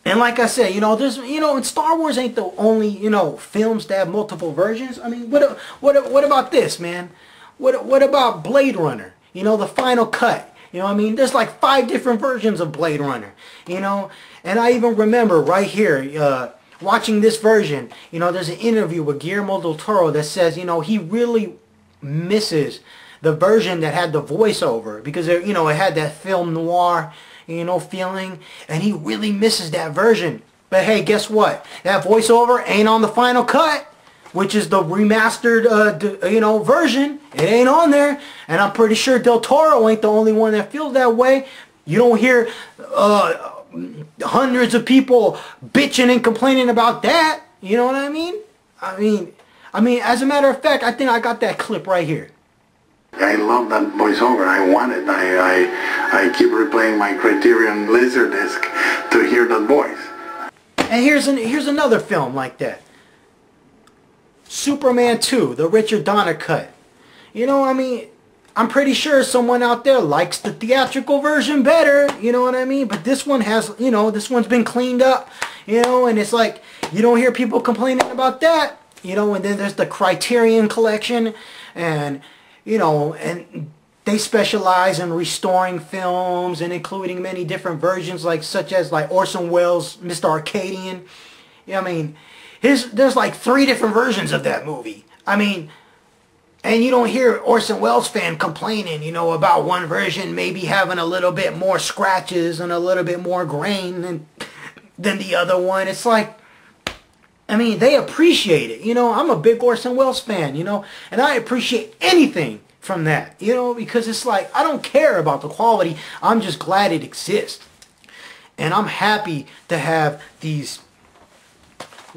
And like I said, there's, and Star Wars ain't the only, films that have multiple versions. I mean, what about this, man? What about Blade Runner? The final cut. I mean, there's like 5 different versions of Blade Runner. And I even remember right here, watching this version, there's an interview with Guillermo del Toro that says, he really misses the version that had the voiceover because, it had that film noir, feeling, and he really misses that version. But hey, guess what? That voiceover ain't on the final cut, which is the remastered, version. It ain't on there, and I'm pretty sure Del Toro ain't the only one that feels that way. You don't hear hundreds of people bitching and complaining about that. You know what I mean? I mean, as a matter of fact, I think I got that clip right here. I love that voiceover. I want it. I keep replaying my Criterion Laserdisc to hear that voice. And here's another film like that. Superman 2, the Richard Donner cut. I'm pretty sure someone out there likes the theatrical version better, you know what I mean? But this one has, this one's been cleaned up, and it's like, you don't hear people complaining about that, and then there's the Criterion collection, and, and they specialize in restoring films and including many different versions, such as Orson Welles' Mr. Arcadian. There's like 3 different versions of that movie. And you don't hear Orson Welles fan complaining, about one version maybe having a little bit more scratches and a little bit more grain than the other one. It's like, they appreciate it. I'm a big Orson Welles fan, and I appreciate anything from that, because it's like, I don't care about the quality. I'm just glad it exists. And I'm happy to have these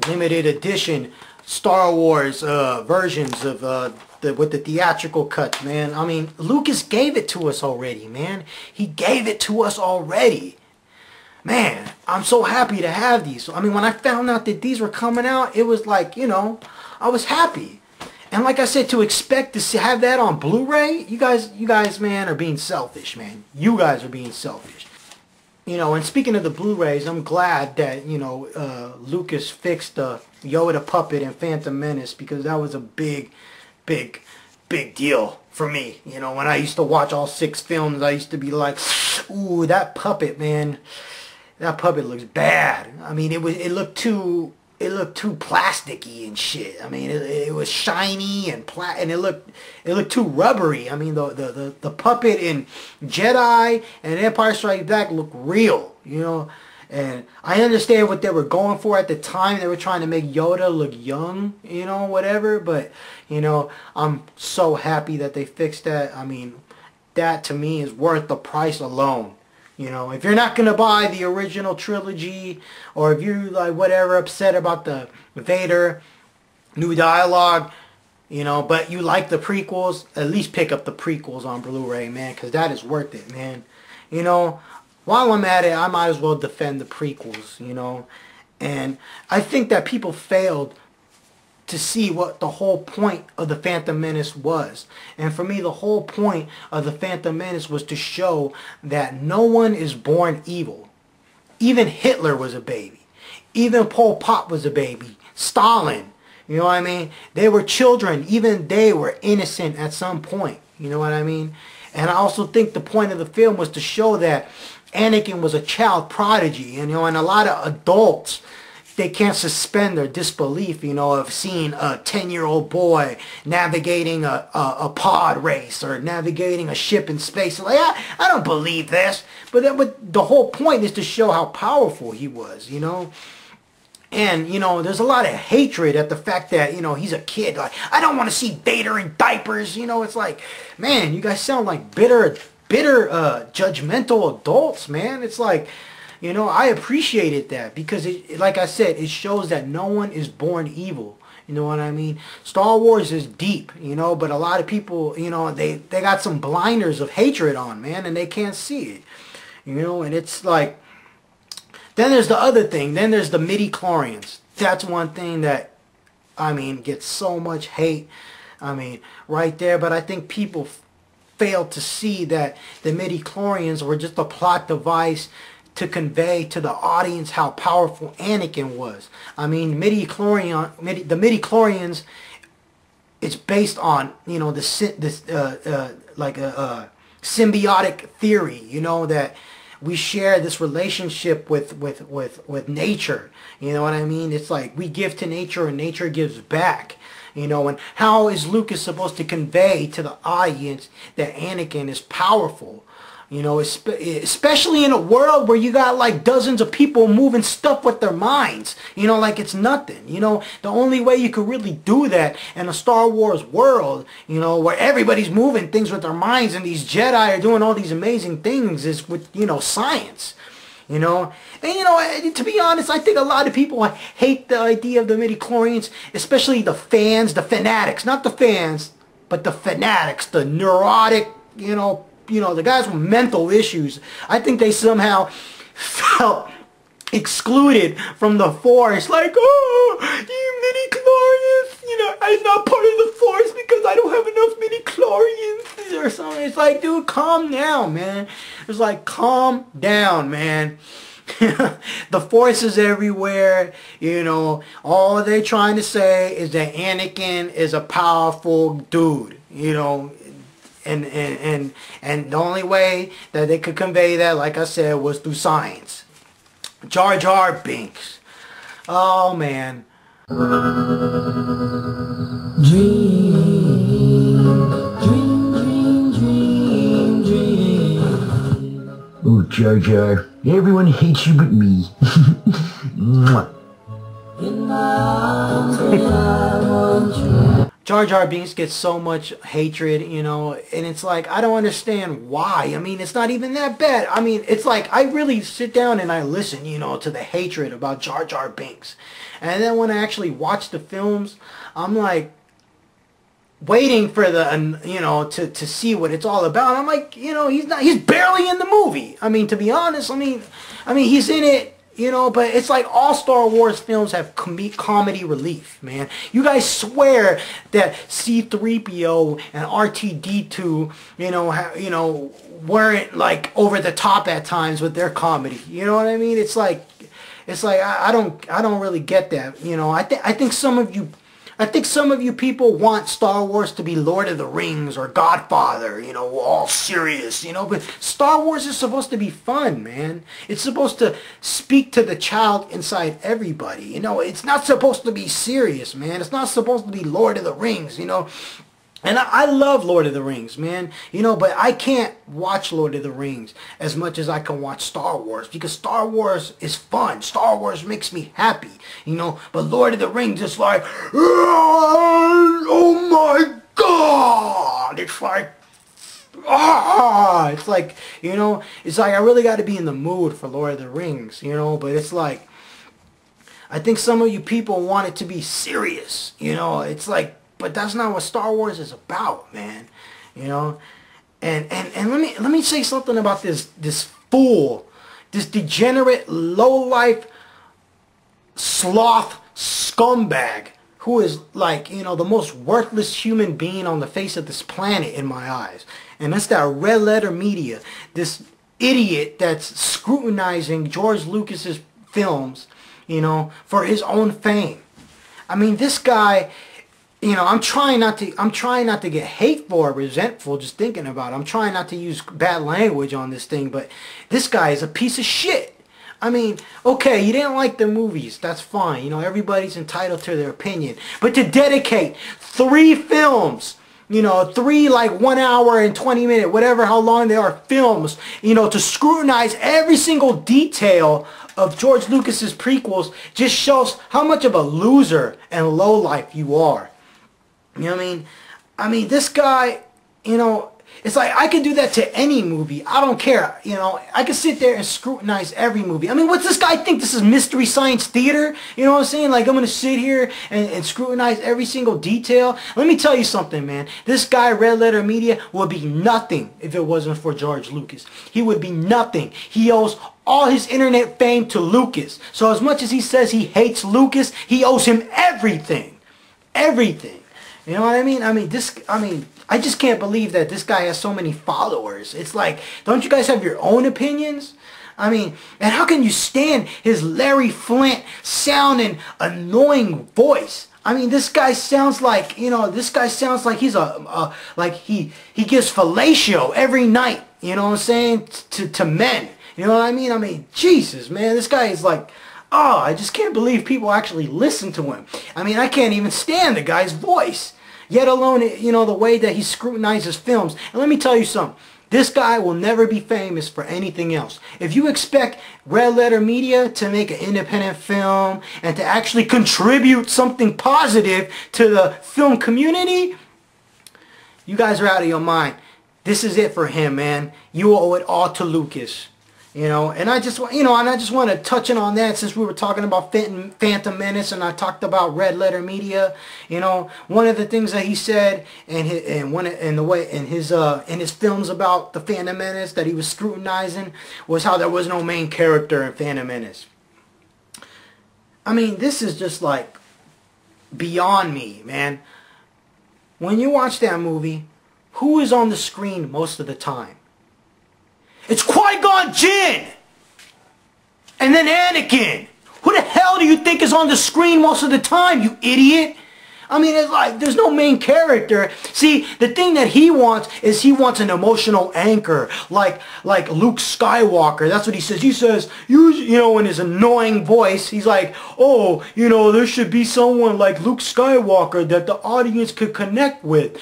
limited edition Star Wars versions of with the theatrical cuts, man. Lucas gave it to us already, man. He gave it to us already. Man, I'm so happy to have these. When I found out that these were coming out, it was like, I was happy. And like I said, to expect to have that on Blu-ray, you guys, man, are being selfish, man. You guys are being selfish. And speaking of the Blu-rays, I'm glad that, Lucas fixed the Yoda puppet in Phantom Menace, because that was a big deal for me. When I used to watch all 6 films, I used to be like, ooh, that puppet, man, that puppet looks bad. It looked too plasticky and shit. It was shiny and and it looked too rubbery. The puppet in Jedi and Empire Strikes Back looked real, And I understand what they were going for at the time. They were trying to make Yoda look young, whatever. But, I'm so happy that they fixed that. That to me is worth the price alone. If you're not going to buy the original trilogy, or if you're upset about the Vader new dialogue, but you like the prequels, at least pick up the prequels on Blu-ray, man, because that is worth it, man. While I'm at it, I might as well defend the prequels, And I think that people failed to see what the whole point of the Phantom Menace was. And for me, the whole point of the Phantom Menace was to show that no one is born evil. Even Hitler was a baby. Even Pol Pot was a baby. Stalin, They were children. Even they were innocent at some point. You know what I mean? And I also think the point of the film was to show that Anakin was a child prodigy. And a lot of adults, they can't suspend their disbelief, of seeing a 10-year-old boy navigating a pod race or navigating a ship in space. Like, I don't believe this. But the whole point is to show how powerful he was, And, there's a lot of hatred at the fact that, he's a kid. Like, I don't want to see Vader in diapers. It's like, man, you guys sound like bitter, judgmental adults, man. It's like, I appreciated that because, like I said, it shows that no one is born evil. You know what I mean? Star Wars is deep, but a lot of people, they got some blinders of hatred on, man, and they can't see it. And it's like, then there's the other thing. Then there's the midi-chlorians. That's one thing that, gets so much hate. Right there. But I think people failed to see that the midi-chlorians were just a plot device to convey to the audience how powerful Anakin was. I mean, the midichlorians, it's based on, you know, like a symbiotic theory, you know, that we share this relationship with nature. You know what I mean? It's like we give to nature and nature gives back. You know, and how is Lucas supposed to convey to the audience that Anakin is powerful? You know, especially in a world where you got like dozens of people moving stuff with their minds. You know, like it's nothing. You know, the only way you could really do that in a Star Wars world, you know, where everybody's moving things with their minds and these Jedi are doing all these amazing things is with, you know, science. You know, and you know, to be honest, I think a lot of people hate the idea of the midichlorians, especially the fans, the fanatics, not the fans, but the fanatics, the neurotic, you know, the guys with mental issues. I think they somehow felt excluded from the Force, like, oh, you midichlorians, you know, I'm not part of the Force because I don't have enough midichlorians or something. It's like, dude, calm down, man. It's like, calm down, man. The Force is everywhere, you know. All they're trying to say is that Anakin is a powerful dude, you know. And the only way that they could convey that, like I said, was through science. Jar Jar Binks. Oh, man. Oh, Jar Jar. Everyone hates you but me. Mwah. Jar Jar Binks gets so much hatred, you know, and it's like, I don't understand why. I mean, it's not even that bad. I mean, it's like, I really sit down and I listen, you know, to the hatred about Jar Jar Binks. And then when I actually watch the films, I'm like, waiting for the, you know, to see what it's all about. I'm like, you know, he's barely in the movie. I mean, to be honest, I mean, he's in it. You know, but it's like all Star Wars films have comedy relief, man. You guys swear that C-3PO and R2-D2, you know, weren't like over the top at times with their comedy. You know what I mean? It's like I don't really get that. You know, I think some of you people want Star Wars to be Lord of the Rings or Godfather, you know, all serious, you know, but Star Wars is supposed to be fun, man. It's supposed to speak to the child inside everybody, you know. It's not supposed to be serious, man. It's not supposed to be Lord of the Rings, you know. And I love Lord of the Rings, man, you know, but I can't watch Lord of the Rings as much as I can watch Star Wars, because Star Wars is fun. Star Wars makes me happy, you know, but Lord of the Rings is like, oh my God, it's like, it's like, you know, it's like I really got to be in the mood for Lord of the Rings, you know, but it's like, I think some of you people want it to be serious, you know, it's like, but that's not what Star Wars is about, man. You know? And let me say something about this fool, this degenerate, low-life, sloth scumbag who is like, you know, the most worthless human being on the face of this planet in my eyes. And that's that Red Letter Media, this idiot that's scrutinizing George Lucas's films, you know, for his own fame. I mean, this guy, you know, I'm trying not to get hateful or resentful just thinking about it. I'm trying not to use bad language on this thing, but this guy is a piece of shit. I mean, okay, you didn't like the movies, that's fine. You know, everybody's entitled to their opinion. But to dedicate 3 films, you know, 3 like 1 hour and 20 minute, whatever how long they are, films, you know, to scrutinize every single detail of George Lucas's prequels just shows how much of a loser and lowlife you are. You know what I mean? I mean, this guy, you know, it's like I could do that to any movie. I don't care. You know, I could sit there and scrutinize every movie. I mean, what's this guy think? This is Mystery Science Theater? You know what I'm saying? Like, I'm going to sit here and scrutinize every single detail. Let me tell you something, man. This guy, Red Letter Media, would be nothing if it wasn't for George Lucas. He would be nothing. He owes all his internet fame to Lucas. So as much as he says he hates Lucas, he owes him everything. Everything. You know what I mean? I mean, I just can't believe that this guy has so many followers. It's like, don't you guys have your own opinions? I mean, and how can you stand his Larry Flint sounding annoying voice? I mean, this guy sounds like, this guy sounds like he's like he gives fellatio every night, you know what I'm saying, to men. You know what I mean? I mean, Jesus, man, this guy is like, oh, I just can't believe people actually listen to him. I mean, I can't even stand the guy's voice, yet alone, the way that he scrutinizes films. And let me tell you something. This guy will never be famous for anything else. If you expect Red Letter Media to make an independent film and to actually contribute something positive to the film community, you guys are out of your mind. This is it for him, man. You owe it all to Lucas. And I just want to touch in on that since we were talking about Phantom Menace and I talked about Red Letter Media. One of the things that he said in his films about the Phantom Menace that he was scrutinizing was how there was no main character in Phantom Menace. I mean, this is just like beyond me, man. When you watch that movie, who is on the screen most of the time? It's Qui-Gon Jinn! And then Anakin! Who the hell do you think is on the screen most of the time, you idiot? I mean, it's like, there's no main character. See, the thing that he wants is he wants an emotional anchor, like Luke Skywalker. That's what he says. He says, in his annoying voice, he's like, oh, there should be someone like Luke Skywalker that the audience could connect with,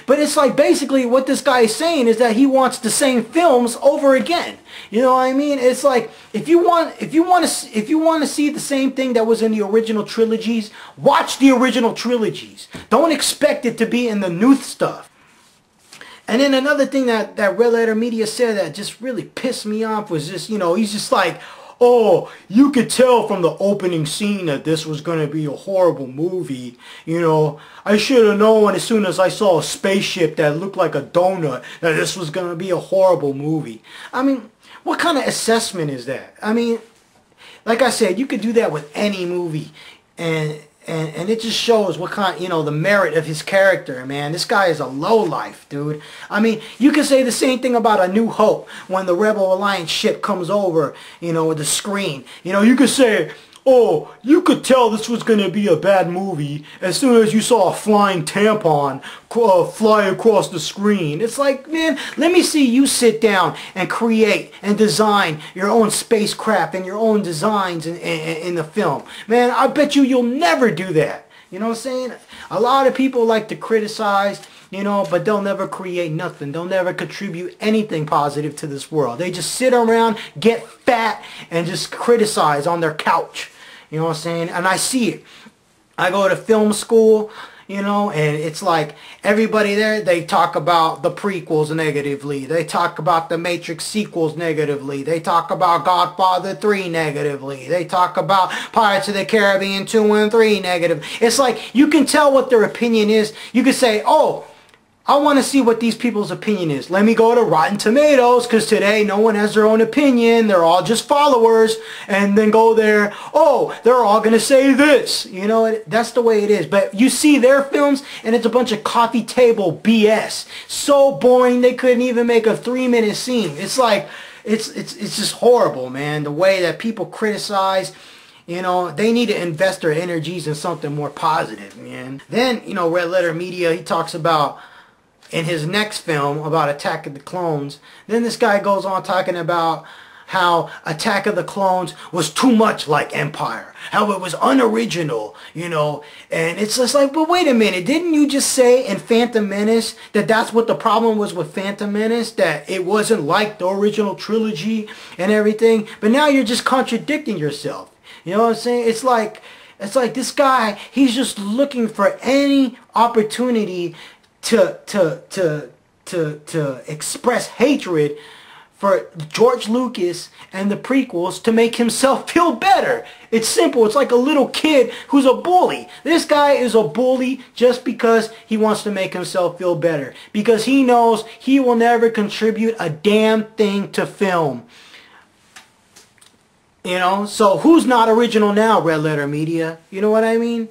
But it's like, basically, what this guy is saying is that he wants the same films over again. You know what I mean? It's like, if you want to see the same thing that was in the original trilogies, watch the original trilogies. Don't expect it to be in the new stuff. And then another thing that Red Letter Media said that just really pissed me off was just, he's just like, oh, you could tell from the opening scene that this was going to be a horrible movie. I should have known as soon as I saw a spaceship that looked like a donut that this was going to be a horrible movie. I mean, what kind of assessment is that? I mean, like I said, you could do that with any movie. And it just shows what kind, the merit of his character, man. This guy is a lowlife, dude. I mean, you can say the same thing about A New Hope when the Rebel Alliance ship comes over, with the screen. You could say, oh, you could tell this was going to be a bad movie as soon as you saw a flying tampon fly across the screen. It's like, man, let me see you sit down and create and design your own spacecraft and your own designs in the film. Man, I bet you'll never do that. You know what I'm saying? A lot of people like to criticize, but they'll never create nothing. They'll never contribute anything positive to this world. They just sit around, get fat, and just criticize on their couch. You know what I'm saying? And I see it. I go to film school, and it's like everybody there, they talk about the prequels negatively. They talk about the Matrix sequels negatively. They talk about Godfather 3 negatively. They talk about Pirates of the Caribbean 2 and 3 negative. It's like you can tell what their opinion is. You can say, oh, I want to see what these people's opinion is. Let me go to Rotten Tomatoes, because today no one has their own opinion. They're all just followers. And then go there, oh, they're all going to say this. That's the way it is. But you see their films, and it's a bunch of coffee table BS. So boring, they couldn't even make a 3-minute scene. It's like, it's just horrible, man. The way that people criticize. They need to invest their energies in something more positive, man. Then, Red Letter Media, he talks about, in his next film about Attack of the Clones, then this guy goes on talking about how Attack of the Clones was too much like Empire, how it was unoriginal, and it's just like, but wait a minute, didn't you just say in Phantom Menace that that's what the problem was with Phantom Menace, that it wasn't like the original trilogy and everything? But now you're just contradicting yourself. You know what I'm saying? It's like this guy, he's just looking for any opportunity to express hatred for George Lucas and the prequels to make himself feel better. It's simple. It's like a little kid who's a bully. This guy is a bully just because he wants to make himself feel better. Because he knows he will never contribute a damn thing to film. So who's not original now, Red Letter Media? You know what I mean?